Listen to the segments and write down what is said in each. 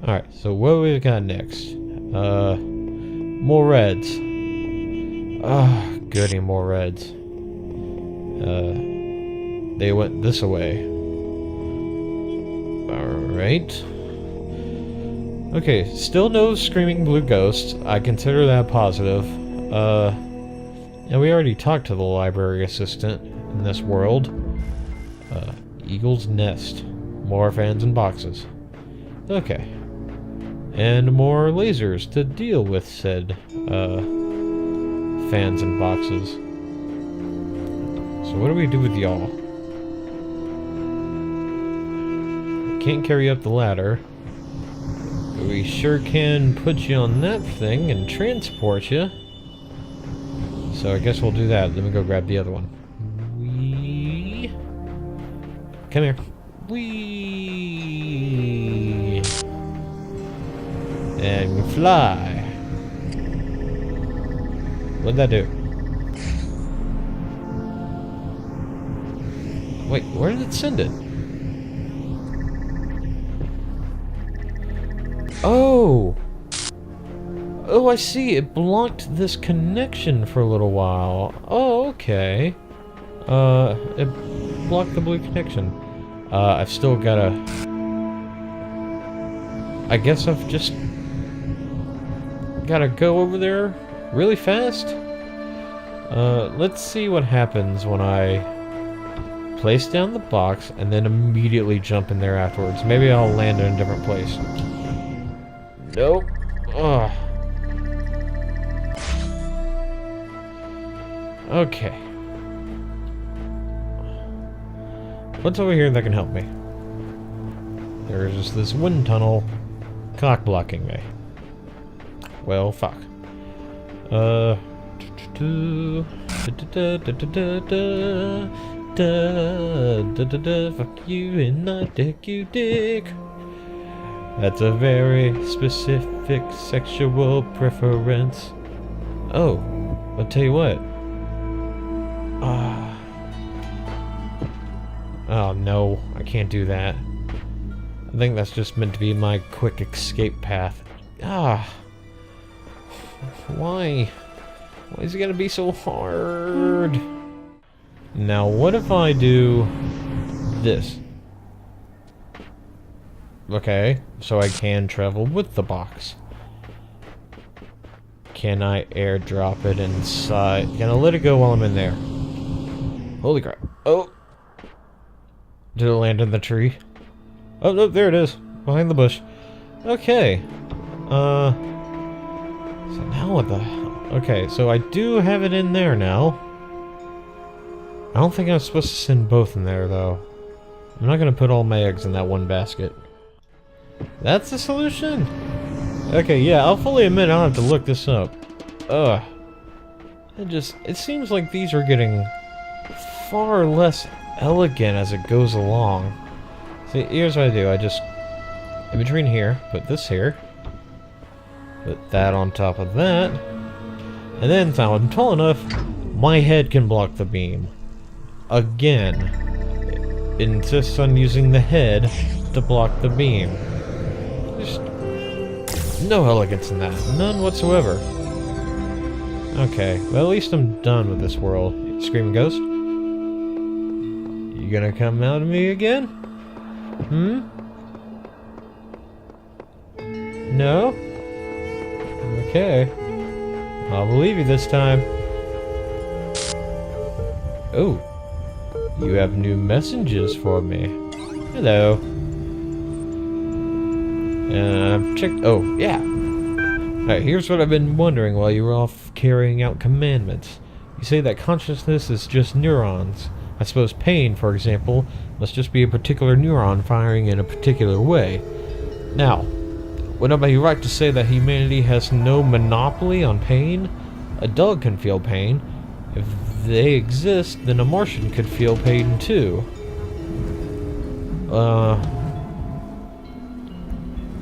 Alright, so what we got next? More reds. Ah, goody, more reds. They went this way. Alright. Okay, still no screaming blue ghosts. I consider that positive. And we already talked to the library assistant in this world. Eagle's Nest. More fans and boxes. Okay. And more lasers to deal with said, fans and boxes. So what do we do with y'all? We can't carry up the ladder. We sure can put you on that thing and transport you. So I guess we'll do that. Let me go grab the other one. Wee. Come here. Wee. And we fly. What'd that do? Wait, where did it send it? Oh! Oh, I see. It blocked this connection for a little while. Oh, okay. It blocked the blue connection. I've still gotta... I guess I've just... gotta go over there really fast? Let's see what happens when I place down the box and then immediately jump in there afterwards. Maybe I'll land in a different place. Nope. Ugh. Okay. What's over here that can help me? There's just this wind tunnel cock blocking me. Well, fuck. Fuck you and I dick you dick. That's a very specific sexual preference. Oh, I'll tell you what. Oh no, I can't do that. I think that's just meant to be my quick escape path. Why? Why is it gonna be so hard? Now, what if I do this? Okay, so I can travel with the box. Can I airdrop it inside? Can I let it go while I'm in there? Holy crap. Oh! Did it land in the tree? Oh, no, there it is. Behind the bush. Okay. So now what the hell? Okay, so I do have it in there now. I don't think I'm supposed to send both in there, though. I'm not gonna put all my eggs in that one basket. That's the solution? Okay, yeah, I'll fully admit I'll have to look this up. Ugh. It seems like these are getting far less elegant as it goes along. See, here's what I do. I just, in between here, put this here. Put that on top of that. And then, if I'm tall enough, my head can block the beam. Again. It insists on using the head to block the beam. Just no elegance in that. None whatsoever. Okay, well at least I'm done with this world. Screaming Ghost? You gonna come out of me again? Hmm? No? Okay. I'll believe you this time. Oh. You have new messages for me. Hello. And I've checked... Oh, yeah. Alright, here's what I've been wondering while you were off carrying out commandments. You say that consciousness is just neurons. I suppose pain, for example, must just be a particular neuron firing in a particular way. Now, would it be right to say that humanity has no monopoly on pain? A dog can feel pain. If they exist, then a Martian could feel pain too.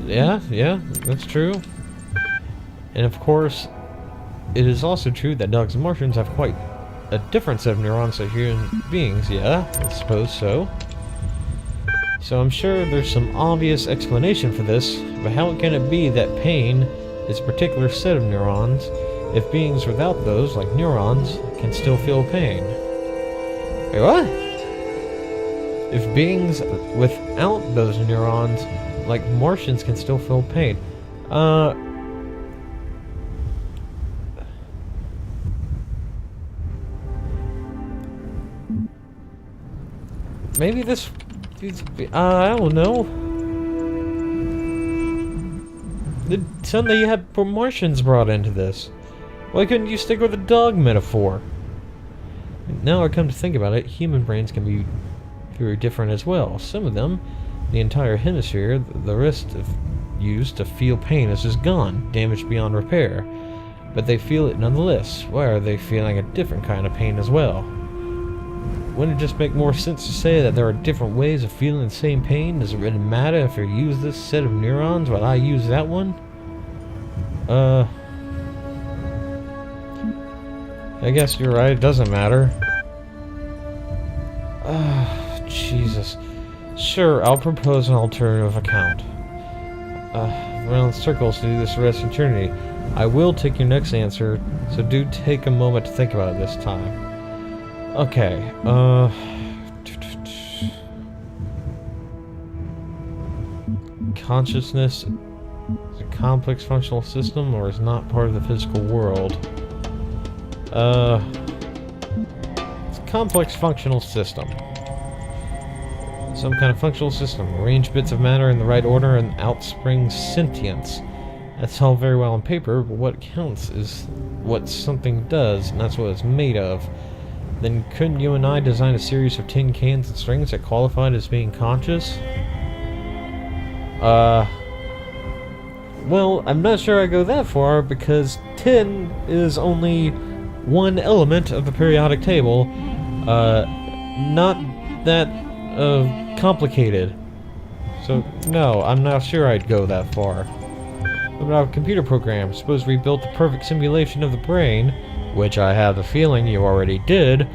Yeah, that's true. And of course, it is also true that dogs and Martians have quite a different set of neurons than human beings. Yeah, I suppose so. So I'm sure there's some obvious explanation for this, but how can it be that pain is a particular set of neurons if beings without those, like neurons, can still feel pain? Wait, what? If beings without those neurons, like Martians, can still feel pain. Maybe this... I don't know. Suddenly you had Martians brought into this. Why couldn't you stick with the dog metaphor? Now I come to think about it, human brains can be very different as well. Some of them, the entire hemisphere, the rest of used to feel pain is just gone, damaged beyond repair. But they feel it nonetheless. Why are they feeling a different kind of pain as well? Wouldn't it just make more sense to say that there are different ways of feeling the same pain? Does it really matter if you use this set of neurons while I use that one? I guess you're right, it doesn't matter. Jesus. Sure, I'll propose an alternative account. Run in circles to do this for the rest of eternity. I will take your next answer, so do take a moment to think about it this time. Okay, consciousness is a complex functional system or is not part of the physical world. It's a complex functional system. Some kind of functional system. Arrange bits of matter in the right order and out springs sentience. That's all very well on paper, but what counts is what something does, and that's what it's made of. Then couldn't you and I design a series of tin cans and strings that qualified as being conscious? Well, I'm not sure I go that far, because tin is only one element of the periodic table. Not that, complicated. So, no, I'm not sure I'd go that far. What about a computer program? Suppose we built the perfect simulation of the brain, which I have the feeling you already did,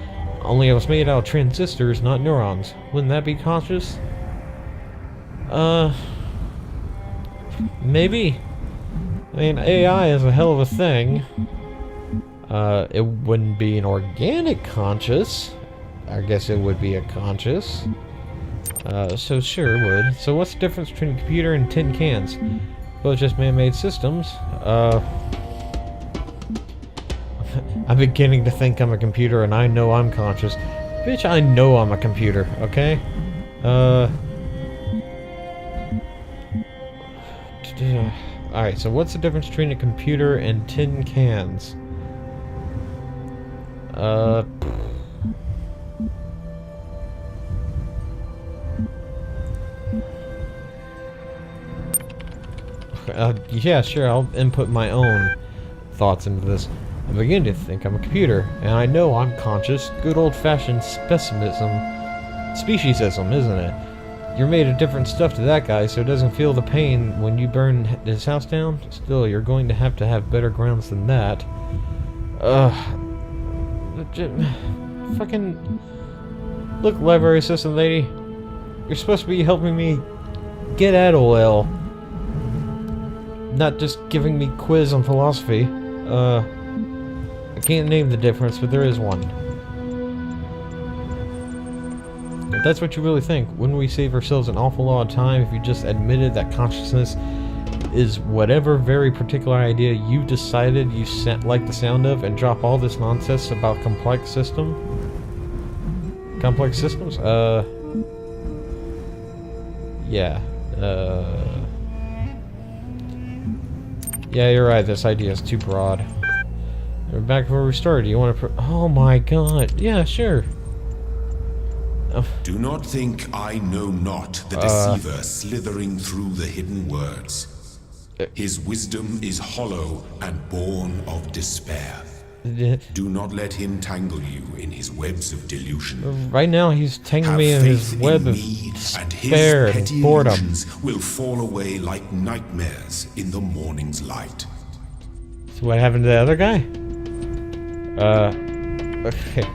only it was made out of transistors, not neurons. Wouldn't that be conscious? Maybe. I mean, AI is a hell of a thing. It wouldn't be an organic conscious. I guess it would be a conscious. So sure it would. So what's the difference between a computer and tin cans? Both just man-made systems. I'm beginning to think I'm a computer and I know I'm conscious. Bitch, I know I'm a computer, okay? Alright, so what's the difference between a computer and tin cans? Yeah, sure, I'll input my own thoughts into this. I begin to think I'm a computer, and I know I'm conscious. Good old-fashioned speciesism, isn't it? You're made of different stuff to that guy, so it doesn't feel the pain when you burn his house down. Still, you're going to have better grounds than that. Fucking... Look, library assistant lady. You're supposed to be helping me get at OL. Not just giving me quiz on philosophy. I can't name the difference, but there is one. If that's what you really think, wouldn't we save ourselves an awful lot of time if you just admitted that consciousness is whatever very particular idea you decided you like the sound of, and drop all this nonsense about complex systems? Yeah. Yeah, you're right, this idea is too broad. We're back where we started. You want to oh my god. Yeah, sure. Do not think I know not the deceiver slithering through the hidden words. His wisdom is hollow and born of despair. Do not let him tangle you in his webs of delusion. Right now he's tangling me in his web of despair and boredom. Will fall away like nightmares in the morning's light. So what happened to the other guy? Okay.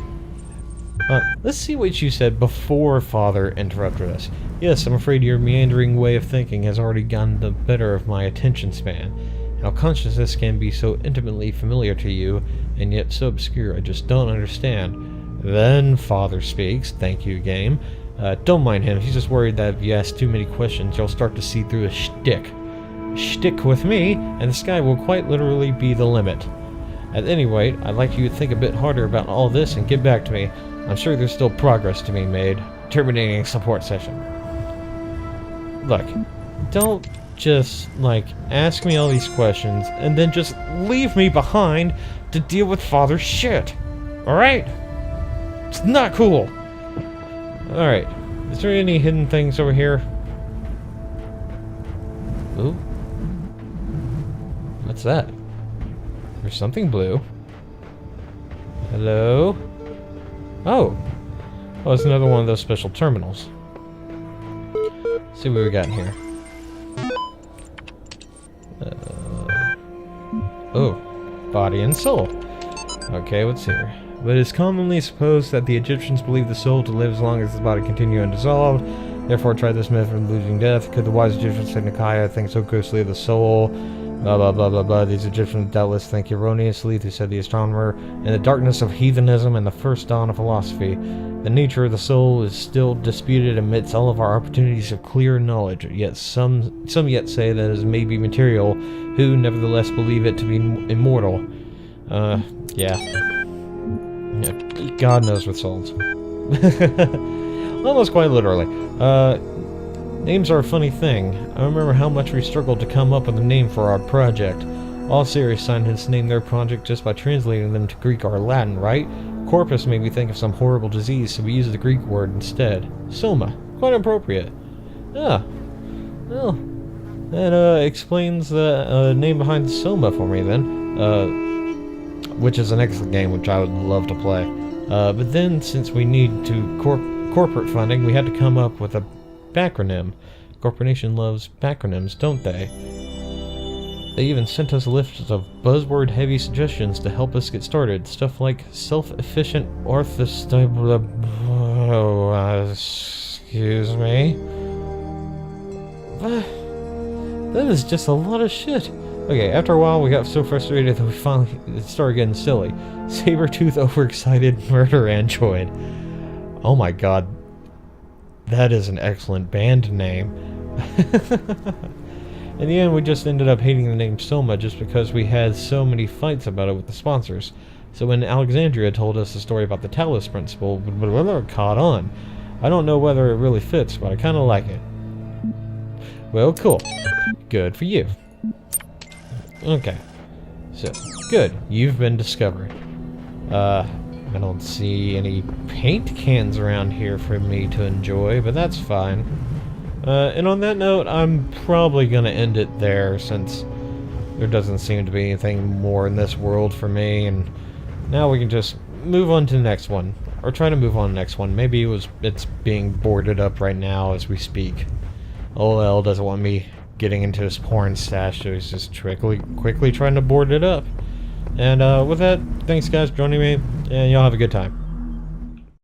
Let's see what you said before Father interrupted us. Yes, I'm afraid your meandering way of thinking has already gotten the better of my attention span. How consciousness can be so intimately familiar to you, and yet so obscure, I just don't understand. Then Father speaks. Thank you, game. Don't mind him, he's just worried that if you ask too many questions, you'll start to see through a shtick. Shtick with me, and the sky will quite literally be the limit. At any rate, I'd like you to think a bit harder about all this and get back to me. I'm sure there's still progress to be made. Terminating support session. Look, don't just, like, ask me all these questions and then just leave me behind to deal with Father's shit. Alright? It's not cool. Alright. Is there any hidden things over here? Ooh. What's that? There's something blue. Hello? Oh. Oh, it's another one of those special terminals. Let's see what we got in here. Oh. Body and soul. Okay, what's here? But it is commonly supposed that the Egyptians believed the soul to live as long as the body continued undissolved. Therefore, tried this method of losing death. Could the wise Egyptians say Nikaya think so ghostly of the soul? Blah blah blah blah blah. These Egyptians doubtless think erroneously, who said the astronomer, in the darkness of heathenism and the first dawn of philosophy. The nature of the soul is still disputed amidst all of our opportunities of clear knowledge. Yet some yet say that it is maybe material, who nevertheless believe it to be immortal. Yeah. God knows what souls. Almost quite literally. Names are a funny thing. I remember how much we struggled to come up with a name for our project. All serious scientists name their project just by translating them to Greek or Latin, right? Corpus made me think of some horrible disease, so we used the Greek word instead. Soma. Quite appropriate. Ah. Well, that explains the name behind Soma for me then. Which is an excellent game, which I would love to play. But then, since we need to corporate funding, we had to come up with a backronym. Corporation loves backronyms, don't they? They even sent us lists of buzzword-heavy suggestions to help us get started. Stuff like self-efficient excuse me. That is just a lot of shit. Okay, after a while we got so frustrated that we finally started getting silly. Sabertooth overexcited murder android. Oh my god. That is an excellent band name. In the end, we just ended up hating the name Soma just because we had so many fights about it with the sponsors. So when Alexandria told us the story about the Talos principle, caught on. I don't know whether it really fits, but I kind of like it. Well, cool. Good for you. Okay. So, good. You've been discovered. I don't see any paint cans around here for me to enjoy, but that's fine. And on that note, I'm probably gonna end it there, since there doesn't seem to be anything more in this world for me, and now we can just move on to the next one. Or try to move on to the next one. Maybe it's being boarded up right now as we speak. OL doesn't want me getting into his porn stash, so he's just quickly trying to board it up. And with that, thanks guys for joining me, and y'all have a good time.